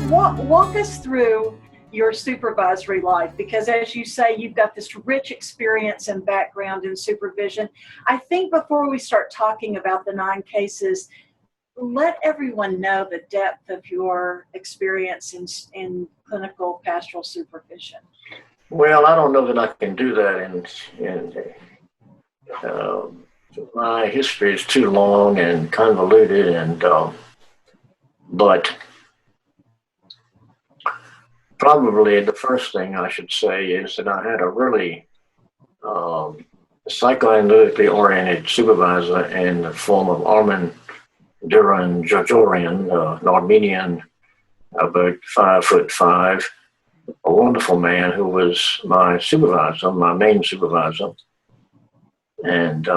walk us through your supervisory life, because as you say, you've got this rich experience and background in supervision. I think before we start talking about the 9 cases, let everyone know the depth of your experience in clinical pastoral supervision. Well, I don't know that I can do that my history is too long and convoluted, but probably the first thing I should say is that I had a really psychoanalytically oriented supervisor in the form of Armin Duran Jajorian, an Armenian, about 5'5", a wonderful man who was my supervisor, my main supervisor. And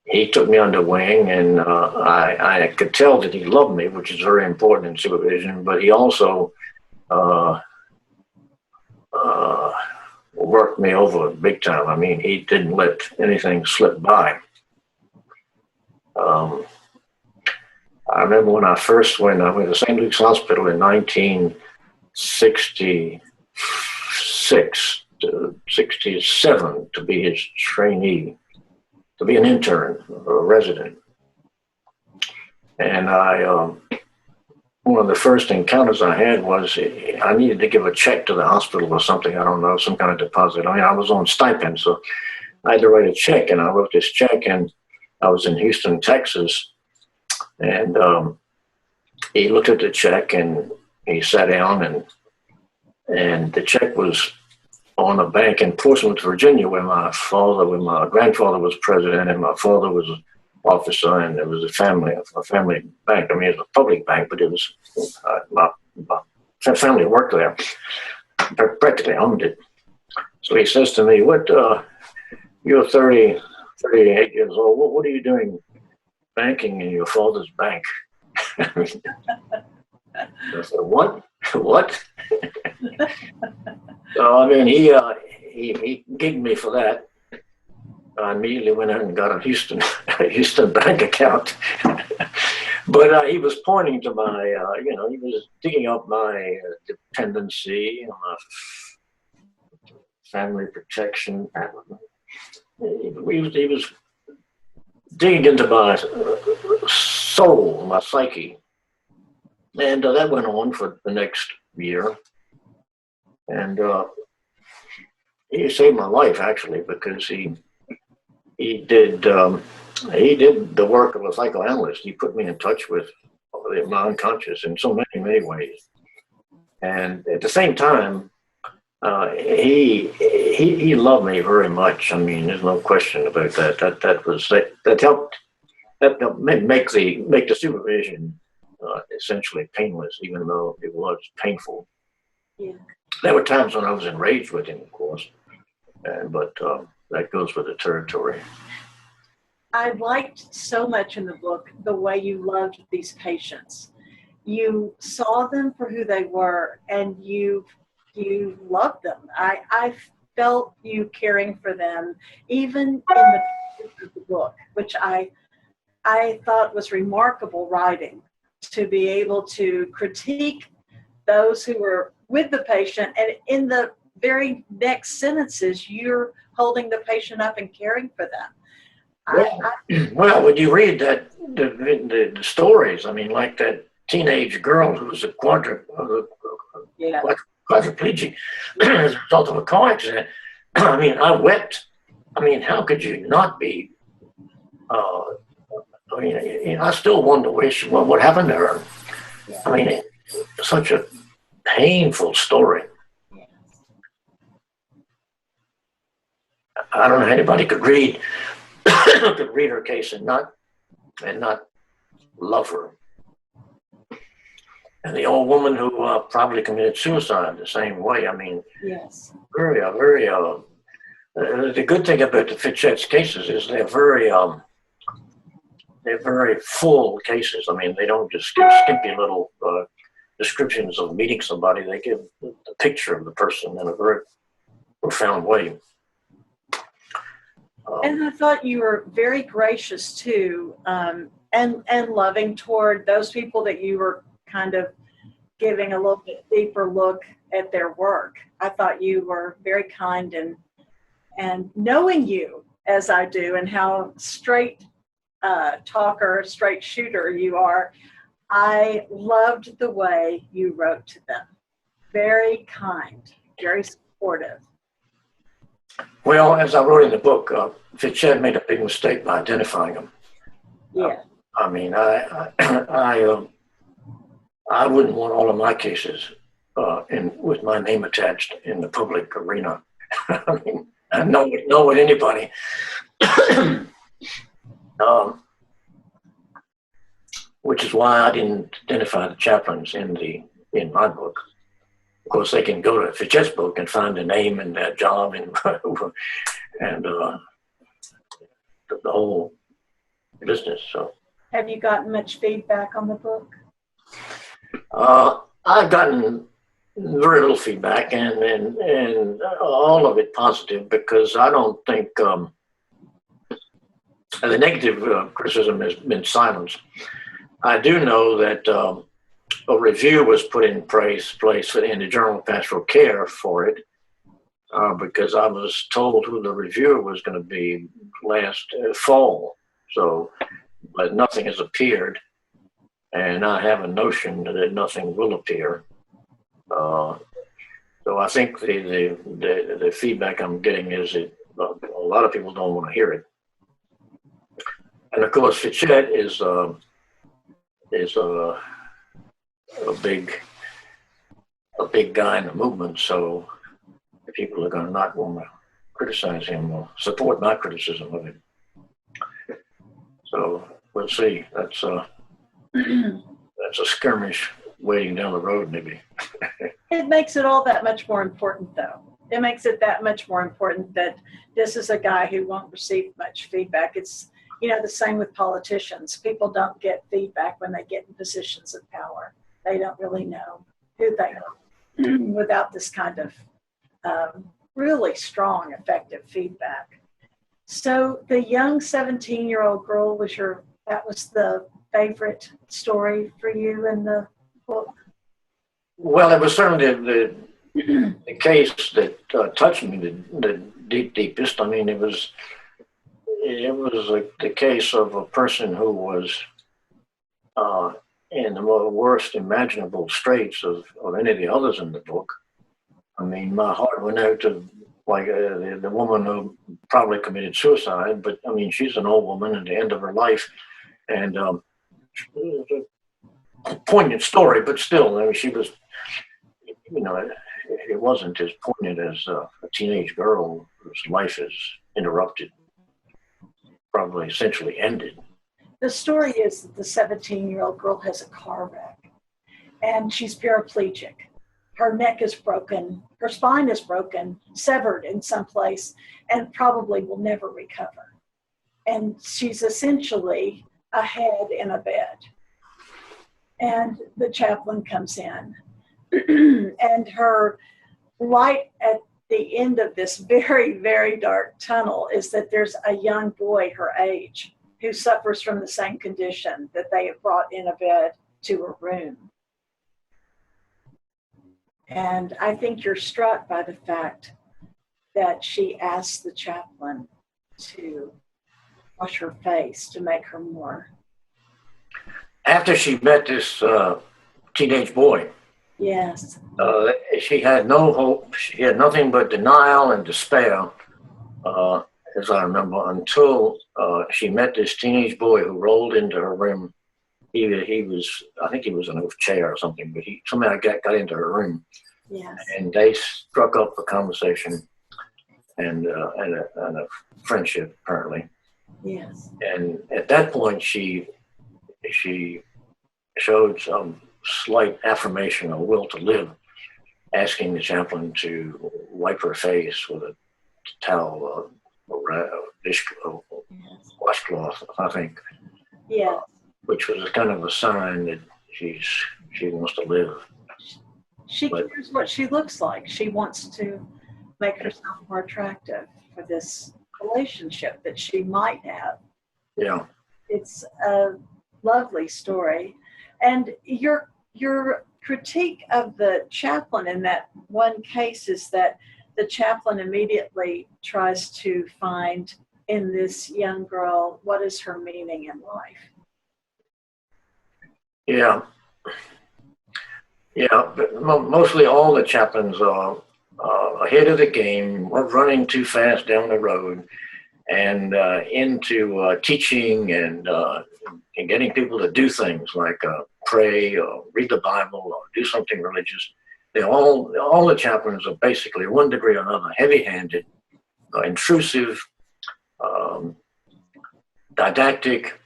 he took me under wing, and I could tell that he loved me, which is very important in supervision, but he also worked me over big time. I mean, he didn't let anything slip by. I remember when I first went to St. Luke's Hospital in 1966 to 67 to be his trainee, to be an intern or a resident. And one of the first encounters I had was I needed to give a check to the hospital or something, I don't know, some kind of deposit. I mean, I was on stipend, so I had to write a check, and I wrote this check, and I was in Houston, Texas, and he looked at the check, and he sat down, and the check was on a bank in Portsmouth, Virginia, where my grandfather was president, and my father was an officer, and it was a family bank. I mean, it was a public bank, but it was my family worked there, practically owned it. So he says to me, you're 38 years old, what are you doing banking in your father's bank? I said, what? So, I mean, he gigged me for that. I immediately went out and got a Houston bank account. But he was pointing to my, he was digging up my dependency, my family protection. He was digging into my soul, my psyche. And that went on for the next year. And he saved my life, actually, because he did the work of a psychoanalyst. He put me in touch with my unconscious in so many ways. And at the same time, he loved me very much. I mean, there's no question about that. That helped make the supervision essentially painless, even though it was painful. Yeah. There were times when I was enraged with him, of course, but that goes with the territory. I liked so much in the book the way you loved these patients. You saw them for who they were, and you loved them. I felt you caring for them, even in the book, which I thought was remarkable writing, to be able to critique those who were with the patient, and in the very next sentences, you're holding the patient up and caring for them. Well, when you read that the stories, I mean, like that teenage girl who was a quadriplegic as a result of a car accident. I mean, I wept. I mean, how could you not be? I still wonder what happened to her. Yeah. I mean, such a painful story. Yes. I don't know how anybody could read her case and not love her. And the old woman who probably committed suicide the same way. I mean, yes, very. The good thing about the Fitchett's cases is they're very full cases. I mean, they don't just give skimpy little descriptions of meeting somebody. They give the picture of the person in a very profound way. And I thought you were very gracious too, and loving toward those people that you were kind of giving a little bit deeper look at their work. I thought you were very kind, and knowing you as I do and how straight talker, straight shooter you are, I loved the way you wrote to them. Very kind, very supportive. Well, as I wrote in the book, Fitzgerald made a big mistake by identifying him. Yeah. I mean, I wouldn't want all of my cases with my name attached in the public arena. I mean, I know with anybody. Which is why I didn't identify the chaplains in my book. Of course, they can go to Fitzgerald's book and find the name and their job and the whole business. So, have you gotten much feedback on the book? I've gotten very little feedback, and all of it positive, because I don't think the negative criticism has been silenced. I do know that a review was put in place in the Journal of Pastoral Care for it, because I was told who the reviewer was going to be last fall. So, but nothing has appeared, and I have a notion that nothing will appear. So I think the feedback I'm getting is that a lot of people don't want to hear it. And of course, Fitzgerald is a big guy in the movement, so people are going to not want to criticize him or support my criticism of him. So we'll see. That's a skirmish waiting down the road, maybe. It makes it all that much more important, though. It makes it that much more important that this is a guy who won't receive much feedback. It's, the same with politicians. People don't get feedback when they get in positions of power. They don't really know who they are without this kind of really strong, effective feedback. So the young 17-year-old girl that was the favorite story for you in the book? Well, it was certainly the case that touched me the deepest. I mean, it was like the case of a person who was in the worst imaginable straits of any of the others in the book. I mean, my heart went out to the woman who probably committed suicide, but I mean, she's an old woman at the end of her life, and a poignant story, but still, I mean, she was, it wasn't as poignant as a teenage girl whose life is interrupted, probably essentially ended. The story is that the 17-year-old girl has a car wreck, and she's paraplegic. Her neck is broken, her spine is broken, severed in some place, and probably will never recover. And she's essentially a head in a bed. And the chaplain comes in, and her light at the end of this very, very dark tunnel is that there's a young boy her age who suffers from the same condition that they have brought in a bed to her room. And I think you're struck by the fact that she asked the chaplain to wash her face to make her more. After she met this teenage boy, yes, she had no hope. She had nothing but denial and despair, as I remember, until she met this teenage boy who rolled into her room. He was, I think he was in a chair or something, but he somehow got into her room. Yes. And they struck up a conversation and a friendship, apparently. Yes. And at that point, she showed some slight affirmation or will to live, asking the chaplain to wipe her face with a towel, a washcloth, I think. Yeah. Which was kind of a sign that she wants to live. She cares what she looks like. She wants to make herself more attractive for this relationship that she might have. Yeah. It's a lovely story. And your critique of the chaplain in that one case is that the chaplain immediately tries to find in this young girl what is her meaning in life. Yeah. Yeah, but mostly all the chaplains are ahead of the game. We're running too fast down the road and into teaching and getting people to do things like pray or read the Bible or do something religious. All the chaplains are basically, one degree or another, heavy-handed, intrusive, didactic,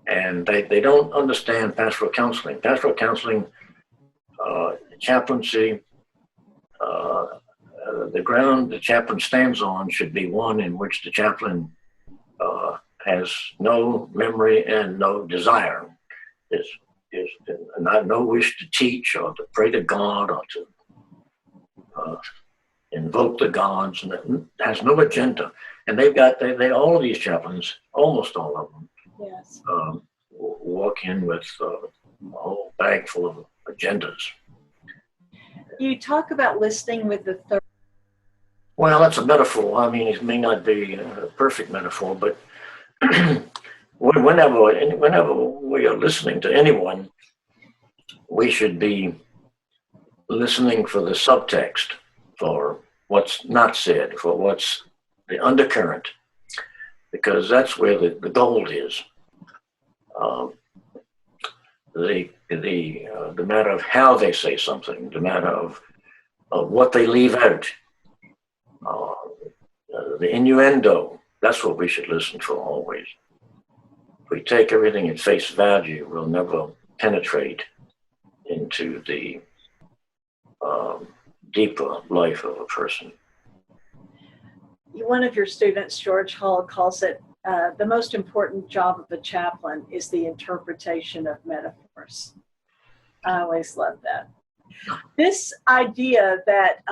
and they don't understand pastoral counseling. Pastoral counseling, chaplaincy, the ground the chaplain stands on should be one in which the chaplain has no memory and no desire. Is not no wish to teach or to pray to God or to invoke the gods, and it has no agenda. And they all of these chaplains, almost all of them, Yes. Walk in with a whole bag full of agendas. You talk about listening with the third. Well, that's a metaphor. I mean, it may not be a perfect metaphor, but whenever we are listening to anyone, we should be listening for the subtext, for what's not said, for what's the undercurrent, because that's where the gold is. The matter of how they say something, the matter of what they leave out, the innuendo, that's what we should listen for always. If we take everything at face value, we'll never penetrate into the deeper life of a person. One of your students, George Hall, calls it the most important job of a chaplain is the interpretation of metaphors. I always love that. This idea that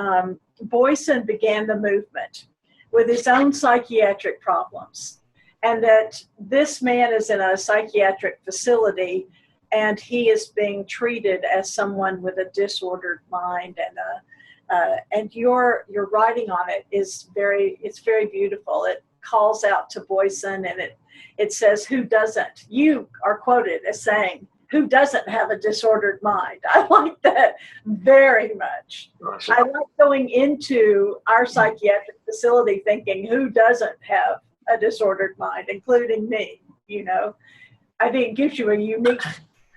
Boyson began the movement with his own psychiatric problems, and that this man is in a psychiatric facility and he is being treated as someone with a disordered mind, and your writing on it is very beautiful. It calls out to Boyson, and it says, who doesn't? You are quoted as saying, who doesn't have a disordered mind? I like that very much. I like going into our psychiatric facility thinking, who doesn't have a disordered mind, including me, you know? I think it gives you a unique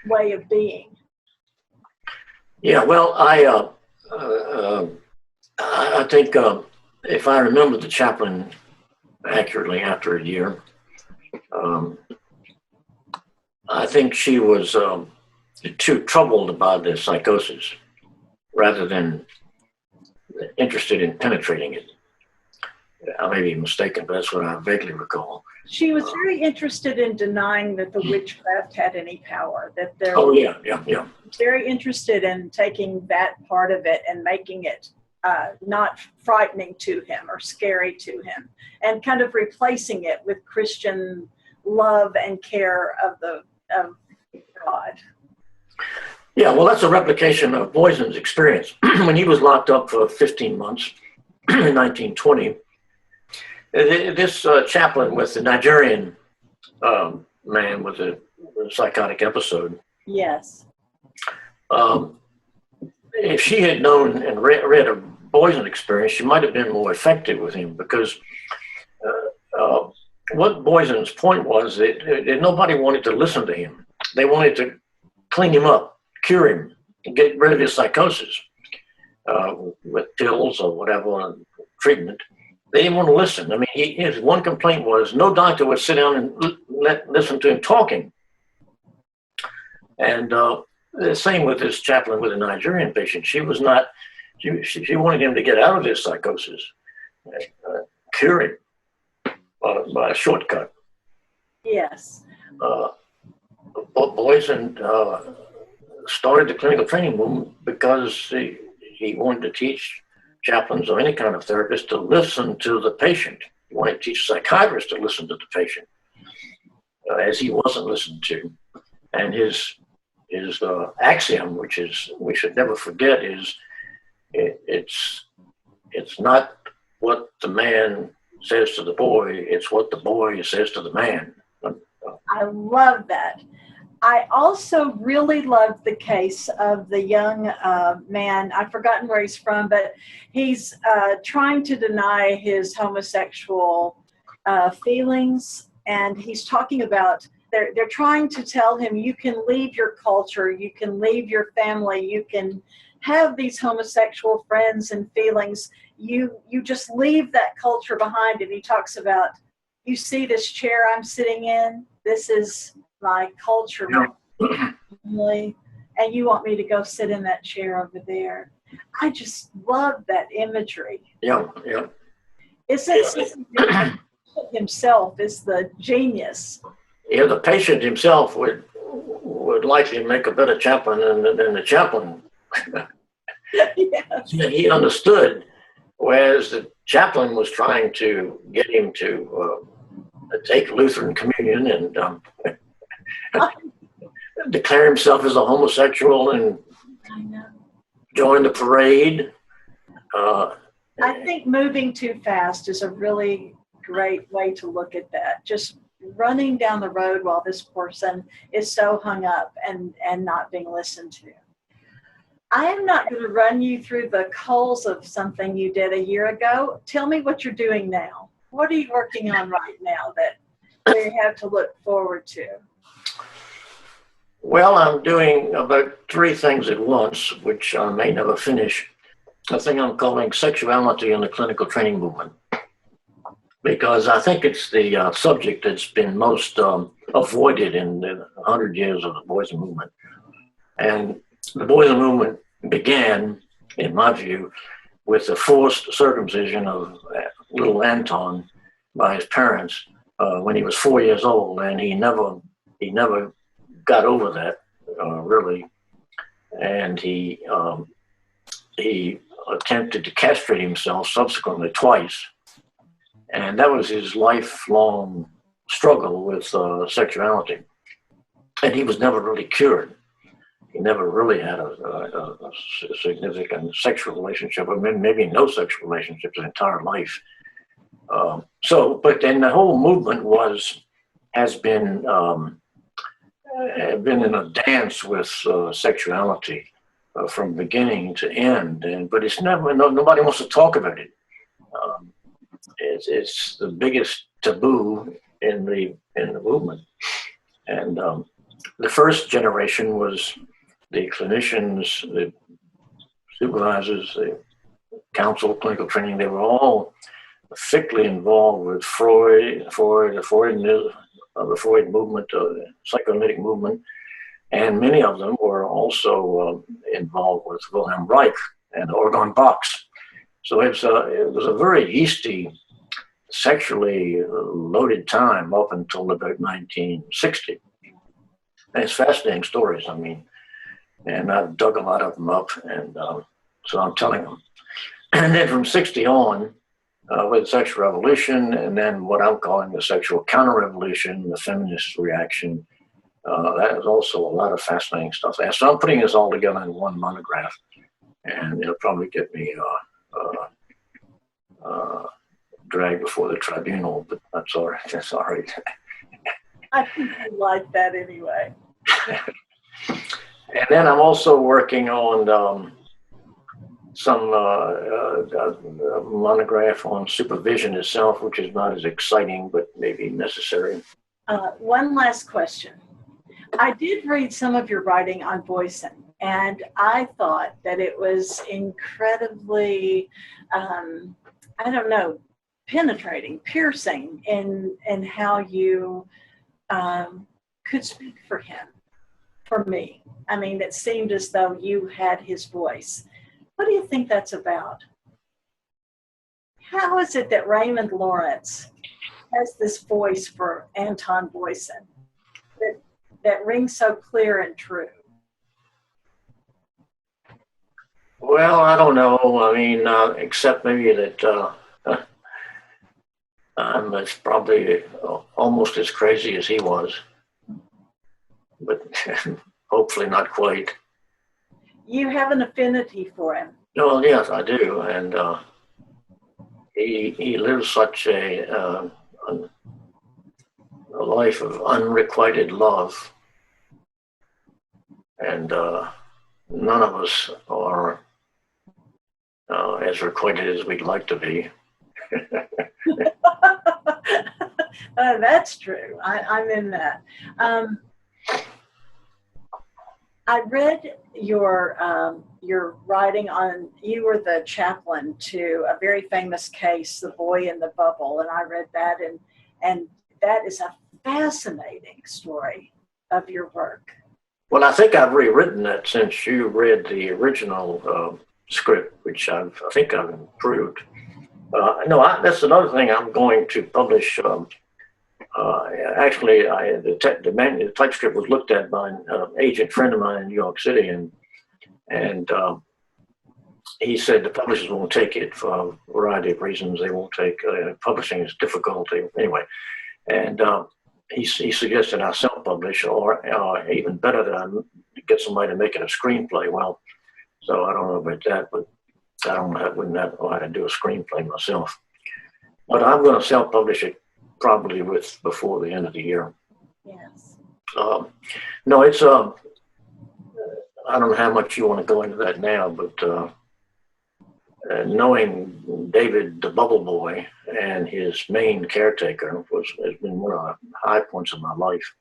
way of being. Yeah, well, I think if I remember the chaplain accurately after a year, I think she was too troubled by the psychosis rather than interested in penetrating it. I may be mistaken, but that's what I vaguely recall. She was very interested in denying that the witchcraft had any power. That there. Oh yeah. Very interested in taking that part of it and making it not frightening to him or scary to him, and kind of replacing it with Christian love and care of God. Yeah, well, that's a replication of Boyson's experience. When he was locked up for 15 months in 1920, this chaplain with the Nigerian man with a psychotic episode. Yes. If she had known and read a Boyson experience, she might have been more effective with him, because what Boyson's point was that nobody wanted to listen to him. They wanted to clean him up, cure him, and get rid of his psychosis with pills or whatever treatment. They didn't want to listen. I mean, his one complaint was no doctor would sit down and listen to him talking. And the same with this chaplain with a Nigerian patient. She was not. She wanted him to get out of his psychosis, cure him by a shortcut. Yes. Boyson started the clinical training movement because he wanted to teach chaplains or any kind of therapist to listen to the patient. He wanted to teach psychiatrists to listen to the patient, as he wasn't listened to. And his axiom, which is we should never forget, is it's not what the man says to the boy, it's what the boy says to the man. I love that. I also really loved the case of the young man. I've forgotten where he's from, but he's trying to deny his homosexual feelings. And he's talking about, they're trying to tell him, you can leave your culture, you can leave your family, you can have these homosexual friends and feelings. You just leave that culture behind. And he talks about, you see this chair I'm sitting in? This is my culture, my family, and you want me to go sit in that chair over there. I just love that imagery. Yeah. It's himself is the genius. Yeah, the patient himself would likely make a better chaplain than the chaplain. Yes. He understood, whereas the chaplain was trying to get him to take Lutheran communion and declare himself as a homosexual and join the parade. I think moving too fast is a really great way to look at that. Just running down the road while this person is so hung up and not being listened to. I am not going to run you through the coals of something you did a year ago. Tell me what you're doing now. What are you working on right now that we have to look forward to? Well, I'm doing about 3 things at once, which I may never finish. A thing I'm calling Sexuality in the Clinical Training Movement, because I think it's the subject that's been most avoided in the 100 years of the Boysen Movement. And the Boysen Movement began, in my view, with the forced circumcision of little Anton by his parents when he was 4 years old, and he never got over that really, and he attempted to castrate himself subsequently twice, and that was his lifelong struggle with sexuality, and he was never really cured. He never really had a significant sexual relationship, or maybe no sexual relationship his entire life. But then the whole movement has been in a dance with sexuality from beginning to end, but it's never. Nobody wants to talk about it. It's the biggest taboo in the movement, and the first generation was the clinicians, the supervisors, the council of clinical training. They were all thickly involved with the Freud movement, the psychoanalytic movement, and many of them were also involved with Wilhelm Reich and the Orgon box. So it was a very yeasty, sexually loaded time up until about 1960. And it's fascinating stories, I mean, and I've dug a lot of them up, and so I'm telling them. And then from 60 on, with the sexual revolution, and then what I'm calling the sexual counter-revolution, the feminist reaction, that is also a lot of fascinating stuff. And so I'm putting this all together in one monograph, and it'll probably get me dragged before the tribunal, but that's all right. That's all right. I think you like that anyway. And then I'm also working on some monograph on supervision itself, which is not as exciting, but maybe necessary. One last question. I did read some of your writing on Boysen, and I thought that it was incredibly, penetrating, piercing in how you could speak for him, for me. I mean, it seemed as though you had his voice. What do you think that's about? How is it that Raymond Lawrence has this voice for Anton Boysen that rings so clear and true? Well, I don't know. I mean, except maybe that I'm probably almost as crazy as he was, but hopefully not quite. You have an affinity for him. Oh, yes, I do. And he lives such a life of unrequited love. And none of us are as requited as we'd like to be. That's true. I'm in that. I read your writing on, you were the chaplain to a very famous case, The Boy in the Bubble, and I read that, and that is a fascinating story of your work. Well, I think I've rewritten that since you read the original script, which I think I've improved. No, that's another thing I'm going to publish. Actually, the typescript was looked at by an agent friend of mine in New York City, and he said the publishers won't take it for a variety of reasons. They won't take publishing is difficult anyway, and he suggested I self-publish, or even better that I get somebody to make it a screenplay. Well, so I don't know about that, but wouldn't know how to do a screenplay myself. But I'm going to self-publish it probably before the end of the year. Yes. No, it's I don't know how much you want to go into that now, but knowing David the Bubble Boy and his main caretaker has been one of the high points of my life.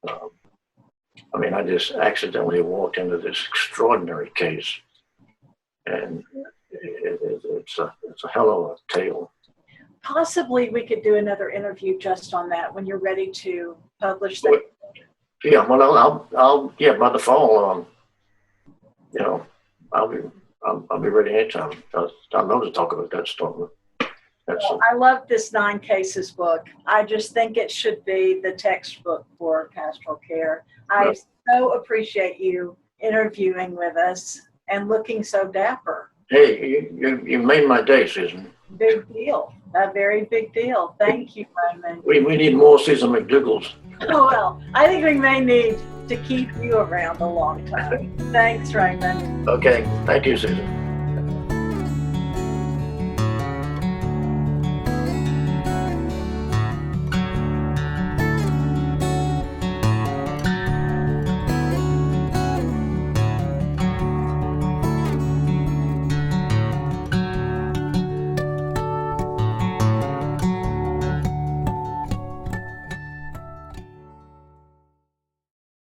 I mean, I just accidentally walked into this extraordinary case, and it's a hell of a tale. Possibly we could do another interview just on that when you're ready to publish that. Yeah, well, I'll by the fall, I'll be ready anytime. I'd love to talk about that story. I love this 9 Cases book. I just think it should be the textbook for pastoral care. I so appreciate you interviewing with us and looking so dapper. Hey, you made my day, Susan. Big deal. A very big deal. Thank you, Raymond. We need more Susan McDougalls. Oh, well, I think we may need to keep you around a long time. Thanks, Raymond. Okay. Thank you, Susan.